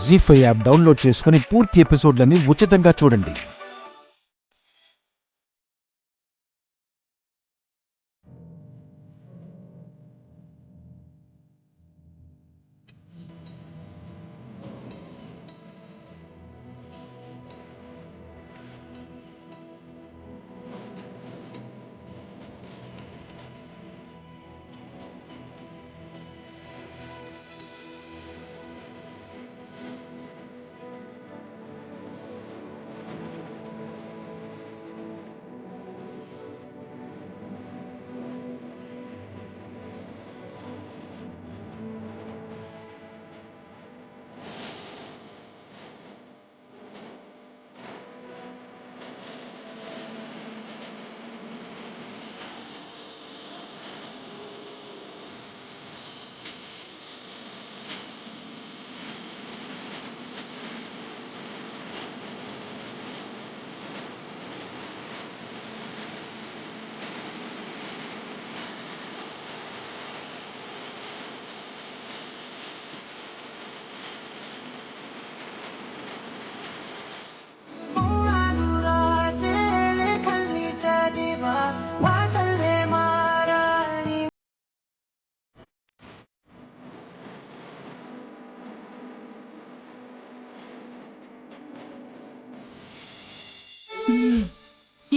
జీ5 app download చేసుకుని పూర్తి ఎపిసోడ్లని ఉచితంగా చూడండి.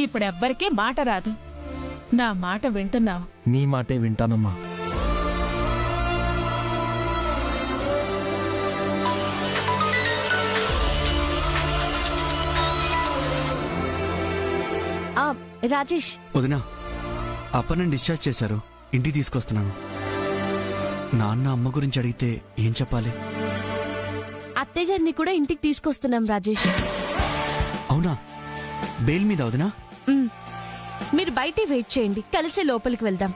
ఇప్పుడెవ్వరికీ మాట రాదు. నా మాట వింటున్నావు? నీ మాటే వింటానమ్మా. రాజేష్ వదినా, అప్పని డిశ్చార్జ్ చేశారు, ఇంటికి తీసుకొస్తున్నాను. నాన్న అమ్మ గురించి అడిగితే ఏం చెప్పాలి? అత్తయ్య గారిని కూడా ఇంటికి తీసుకొస్తున్నాం రాజేష్. అవునా? బెయిల్ మీద వదినా? మీరు బయటే వెయిట్ చేయండి, కలిసే లోపలికి వెళ్దాం.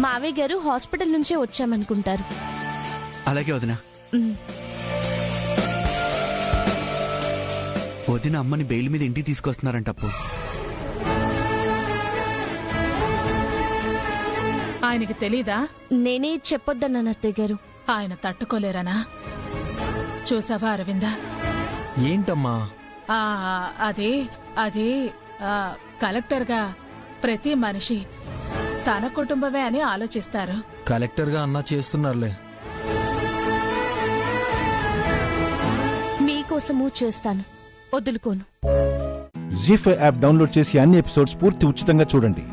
మావయ్య గారు హాస్పిటల్ నుంచే వచ్చామనుకుంటారు. అలాగే వదినా. వదిన అమ్మని బెయిల్ మీద ఇంటికి తీసుకొస్తున్నారంటప్పు. ఆయనకి తెలీదా? నేనే చెప్పొద్దన్నాను అత్తయ్య గారు. ఆయన తట్టుకోలేరనా? చూసావా అరవిందా? ఏంటమ్మా? అది కలెక్టర్గా ప్రతి మనిషి తన కుటుంబమే అని ఆలోచిస్తారు. కలెక్టర్గా అన్నా చేస్తున్నారులే. మీకోసము చేస్తాను, వదులుకోను. జీ5 యాప్ డౌన్లోడ్ చేసి అన్ని ఎపిసోడ్స్ పూర్తి ఉచితంగా చూడండి.